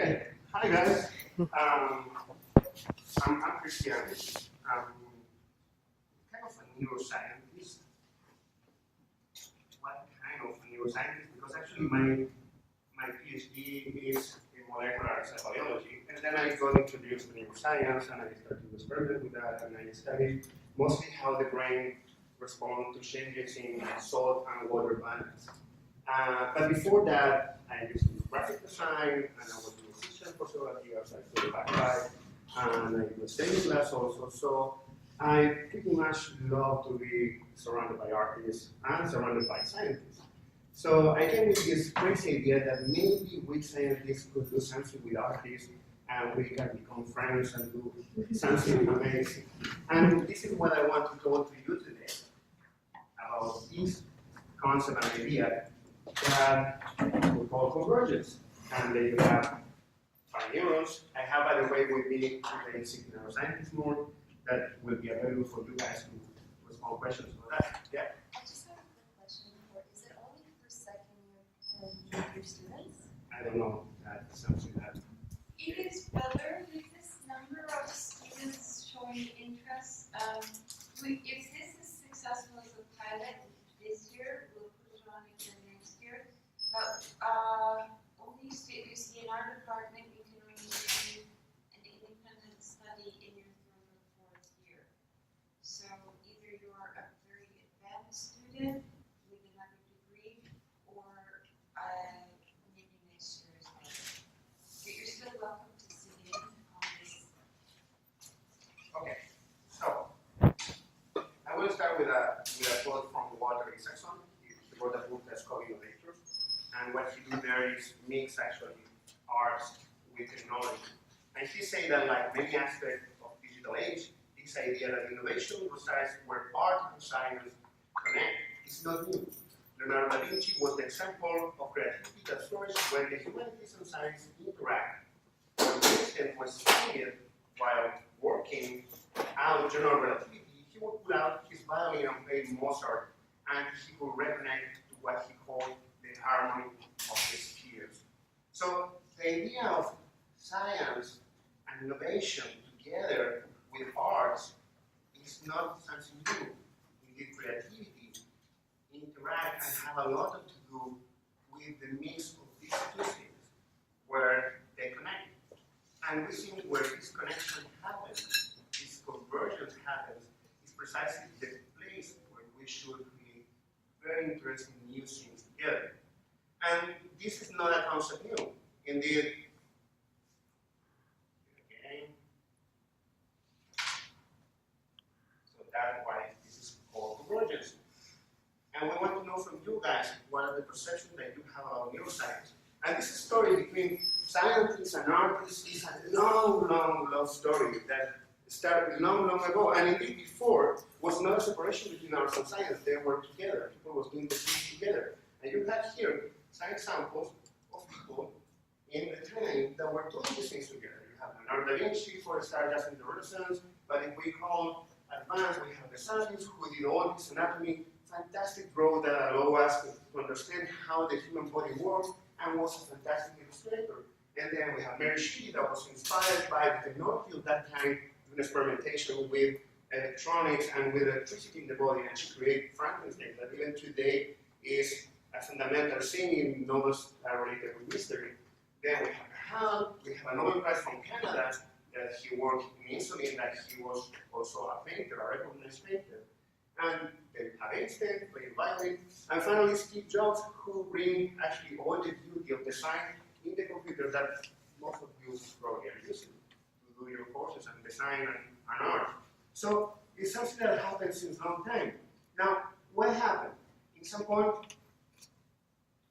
Okay, hi guys. I'm Christian. I'm kind of a neuroscientist. What kind of a neuroscientist? Because actually my PhD is in molecular cell biology, and then I got introduced to neuroscience, and I started to experiment with that, and I studied mostly how the brain responds to changes in salt and water balance. But before that, I used to do graphic design, and I was a musician for several years. I studied bagpipe, and I did stage class also. So I pretty much love to be surrounded by artists and surrounded by scientists. So I came with this crazy idea that maybe we scientists could do something with artists, and we can become friends and do something amazing. And this is what I want to talk to you today about this concept and idea that we call convergence. And then you have 5 neurons. I have, by the way, with me the basic neuroscientist more that will be available for you guys to respond questions about that. Yeah? I just have a quick question before. Is it only for second-year students? I don't know. That's something that. It is better with this number of students showing interest. If this is successful as a pilot this year, we'll put it on again next year. But only you see in our department, you can only do an independent study in your 3rd or 4th year. So either you're a very advanced student with another degree, or maybe next year as well. But you're still welcome to sit in on this. Okay. So I will start with a quote from Walter Isaacson. He wrote a book that's called Innovators. And what he do there is mix actually arts with technology. And he say that like many aspects of digital age, this idea that innovation resides where art and science connect is not new. Leonardo da Vinci was the example of creativity that flourished when the humanities and science interact. When Einstein was studying while working out general relativity, he would pull out his violin and play Mozart, and he would reconnect to what he called the harmony of the spheres. So the idea of science and innovation together with arts is not something new. Indeed, creativity interact and have a lot to do with the mix of these two things, where they connect. And we think where this connection happens, this convergence happens, is precisely the place where we should create very interesting new things together. And this is not a concept new. Indeed, okay. So that's why this is called convergence. And we want to know from you guys what are the perceptions that you have about neuroscience. And this story between scientists and artists is a long, long love story that started long, long ago. And indeed, before was not a separation between arts and science. They were together. People was doing the things together. And you have here some examples of people in the time that were doing these things together. You have Leonardo da Vinci, for start just in the Renaissance, but if we call advanced, we have the scientists who did all this anatomy, fantastic growth that allow us to understand how the human body works, and was a fantastic illustrator. And then we have Mary Shelley that was inspired by the technology of that time, doing experimentation with electronics and with electricity in the body, and she created Frankenstein, that even today is a fundamental thing in novels related with mystery. Then we have Hal, we have a Nobel Prize from Canada that he worked in insulin, that he was also a painter, a recognized painter. And then we have Einstein, playing violin, and finally Steve Jobs, who bring actually all the beauty of design in the computer that most of you probably are using to do your courses and design and art. So it's something that happened since a long time. Now, what happened? In some point,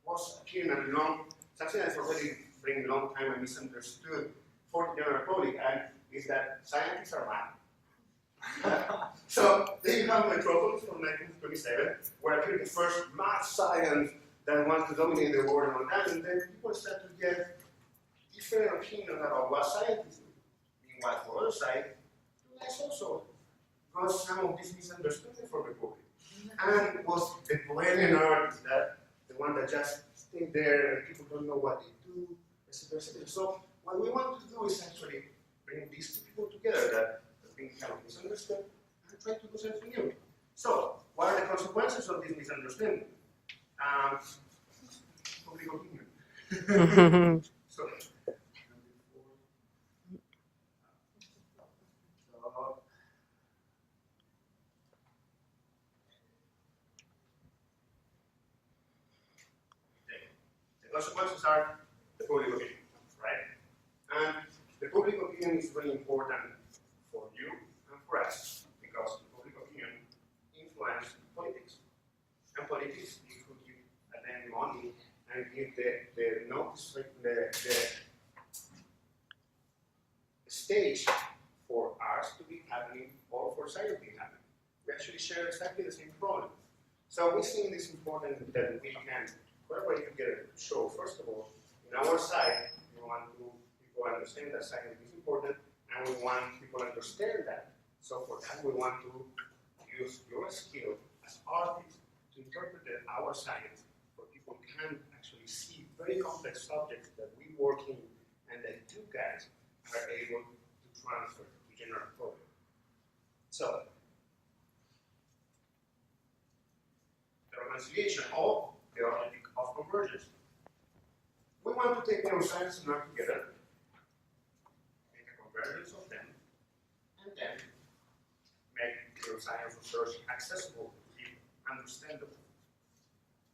was appearing a long, something that's already been a long time and misunderstood for the general public, and is that scientists are mad. So then you have Metropolis from 1927, where appeared the first mad science that wants to dominate the world and all that, and then people start to get different opinions about what scientists do. Meanwhile, for other side, you guys also got some of this misunderstanding from the public. And was the Bohemian artist that the one that just stayed there and people don't know what they do, etc., etc. So what we want to do is actually bring these two people together that have been kind of misunderstood and try to do something new. So, what are the consequences of this misunderstanding? Public opinion. So, the consequences are the public opinion, right? And the public opinion is really important for you and for us because the public opinion influences politics. And politics, you could give them money and give the notice, the stage for arts to be happening or for science to be happening. We actually share exactly the same problem. So we think it's important that we can collaborate together to show, first of all, in our side, we want people understand that science is important, and we want people to understand that. So for that, we want to use your skill as artists to interpret our science, where people can actually see very complex subjects that we work in, and that you guys are able to transfer to general public. So, the reconciliation of the objective of convergence. We want to take neuroscience and art together, make a convergence of them, and then make neuroscience research accessible to people, understandable.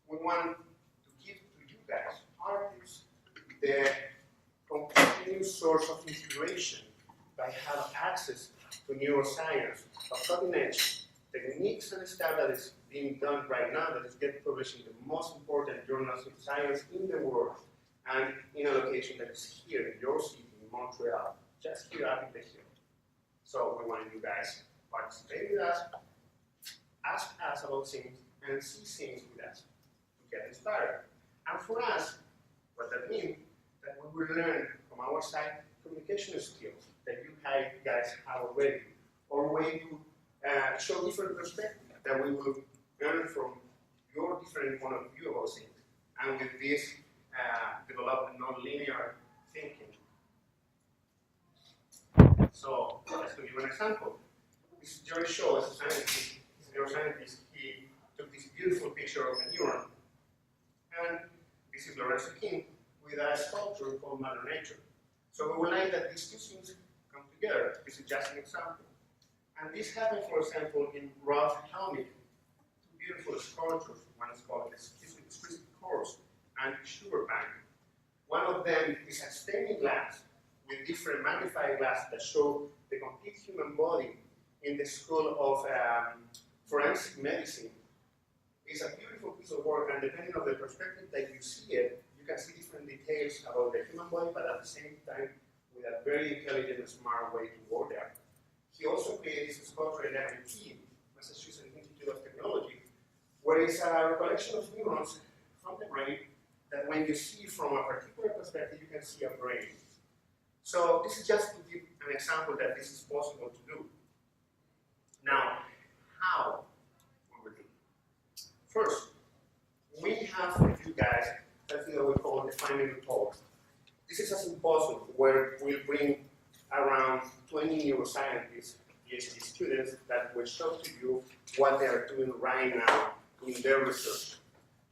We want to give to you guys, artists, the continuous source of inspiration by having access to neuroscience, of cutting-edge techniques and stuff that is being done right now that is getting published in the most important journals of science in the world, and in a location that is here in your city, in Montreal, just here up in the hill. So we want you guys to participate with us, ask us about things, and see things with us to get inspired. And for us, what that means, that we will learn from our side communication skills that you guys have already, or way to show different perspectives that we will learn from your different point of view about things. And with this, develop non-linear thinking. So, just to give an example, this Jerry Shaw, as a scientist, he's a neuroscientist, he took this beautiful picture of a neuron. And this is Lorenzo King with a sculpture called Mother Nature. So we would like that these two things come together. This is just an example. And this happened, for example, in Ralph Helmich, two beautiful sculptures. One is called Exquisite Course and Sugar Bank. One of them is a staining glass with different magnifying glass that show the complete human body in the School of Forensic Medicine. It's a beautiful piece of work, and depending on the perspective that you see it, you can see different details about the human body, but at the same time, with a very intelligent and smart way to work there. He also created this sculpture at MIT, Massachusetts Institute of Technology, where it's a collection of neurons from the brain that when you see from a particular perspective, you can see a brain. So this is just to give an example that this is possible to do. Now, how we will do? First, we have for you guys something that we call the final talk. This is a symposium where we'll bring around 20 neuroscientists, PhD students, that will show to you what they are doing right now in their research.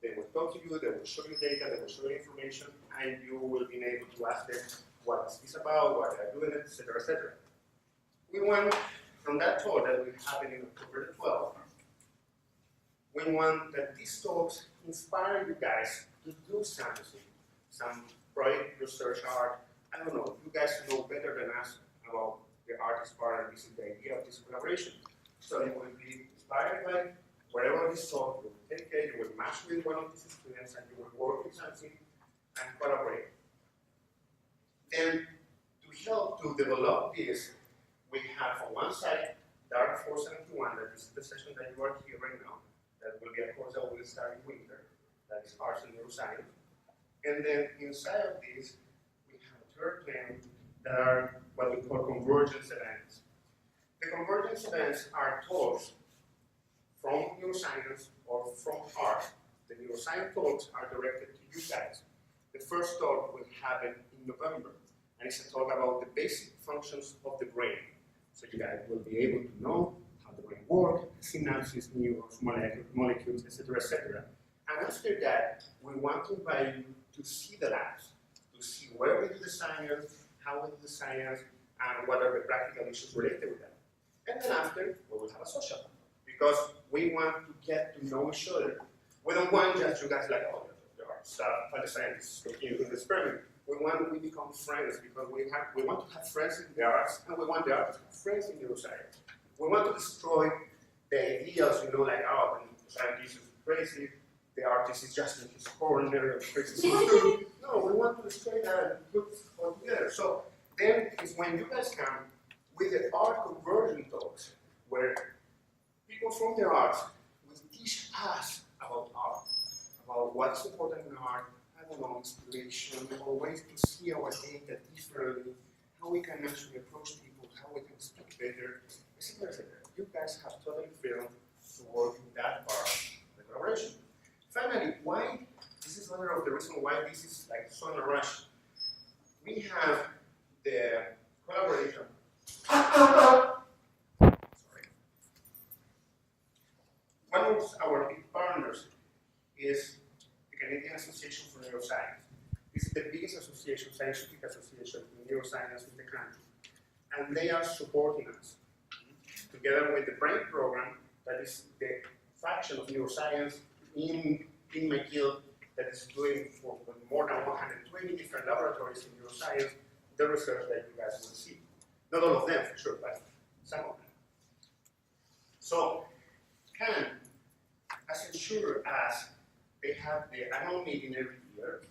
They will talk to you, they will show you data, they will show you information, and you will be able to ask them what is this about, why they are doing it, etc., etc. We want, from that talk that will happen in October 12th, we want that these talks inspire you guys to do something, some project, research, art. I don't know, you guys know better than us about the artist part, and this is the idea of this collaboration. So you will be inspired by whatever this talk, you will take it, you will match with one of these students, and you will work with something and collaborate. Then, to help to develop this, we have on one side Dark 471, that is the session that you are here right now. That will be a course that will start in winter, that is Arts and Neuroscience. And then inside of this, we have a third plan that are what we call convergence events. The convergence events are talks from neuroscience or from art. The neuroscience talks are directed to you guys. The first talk will happen in November, and is a talk about the basic functions of the brain. So you guys will be able to know how the brain works, synapses, neurons, molecules, etc., etc. And after that, we want to invite you to see the labs, to see where we do the science, how we do the science, and what are the practical issues related with that. And then after, we will have a social, because we want to get to know each other. We don't want just you guys like, oh, there are stuff, but the scientists continue doing the experiment. We want to become friends because we want to have friends in the arts, and we want the arts to have friends in neuroscience. We want to destroy the ideas, like, oh, the scientist is crazy, the artist is just in his corner, crazy. No, we want to destroy that and put it all together. So then is when you guys come with the art conversion talks, where people from the arts will teach us about art, about what's important in art, inspiration, or ways to see our data differently, how we can actually approach people, how we can speak better, etc., etc. You guys have totally freedom to work in that part of the collaboration. Finally, why, this is one of the reasons why this is like so in a rush. We have the collaboration. Sorry. One of our big partners is Canadian Association for Neuroscience. This is the biggest association, scientific association in neuroscience in the country. And they are supporting us. Together with the BRAIN program, that is the fraction of neuroscience in McGill that is doing for more than 120 different laboratories in neuroscience, the research that you guys will see. Not all of them, for sure, but some of them. So, CAN, as sure as they have the annual meeting every year.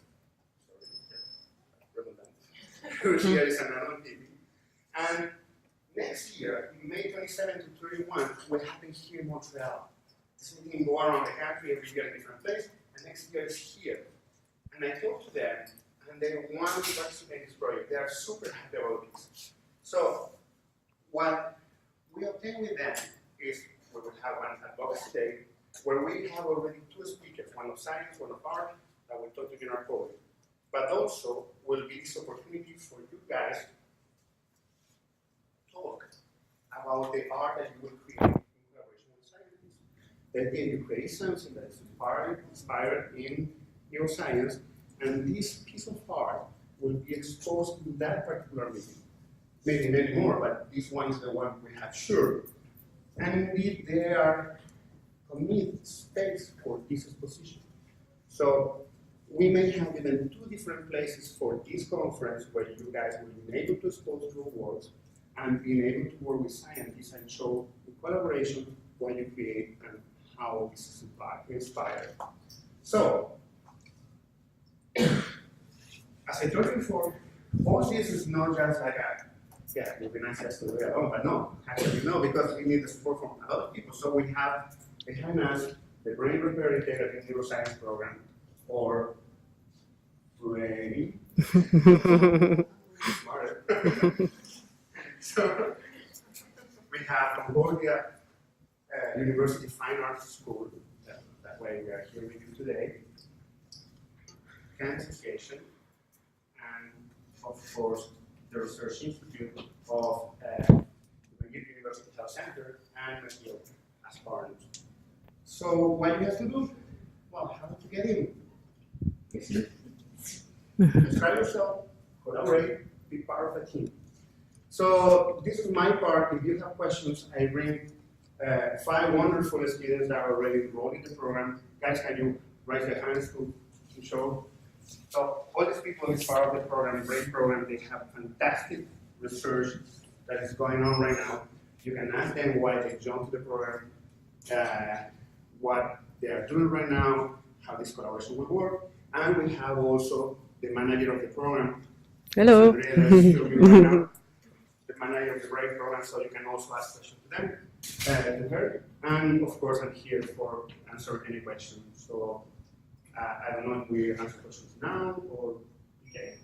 Sorry, redundant. Every year is an annual meeting. And next year, May 27 to 31, will happen here in Montreal. This meeting will go around the country every year in a different place, and next year is here. And I talked to them, and they want to participate in this project. They are super happy about this. So, what we obtain with them is we will have one advocacy day, where we have already two speakers, one of science, one of art, that will talk to you in our program. But also will be this opportunity for you guys to talk about the art that you will create in collaboration with scientists. That you create something that is inspired in neuroscience, and this piece of art will be exposed in that particular meeting. Maybe many more, but this one is the one we have sure. And indeed, they are commit space for this exposition. So we may have even two different places for this conference where you guys will be able to expose your works and being able to work with scientists and show the collaboration, what you create, and how this is inspired. So, as I told you before, all this is not just like it would be nice just to do it alone, but no, actually no, because we need the support from a lot of people. So we have behind us the Brain Repair Integrative Neuroscience Program, or BRAIN. Smarter. So we have Concordia University Fine Arts School. That way we are here with you today. CAN Association, and of course the Research Institute of the McGill University Health Center and McGill as partners. So what you have to do? Well, how to get in? Easy. Describe yourself, collaborate, be part of a team. So this is my part. If you have questions, I bring 5 wonderful students that are already enrolled in the program. Guys, can you raise your hands to show? So all these people is part of the program, BRAIN program. They have fantastic research that is going on right now. You can ask them why they jumped to the program, what they are doing right now, how this collaboration will work. And we have also the manager of the program. Hello. Right now, the manager of the BRAIN program, so you can also ask questions to them, to her. And of course, I'm here for answer any questions. So I don't know if we answer questions now or okay.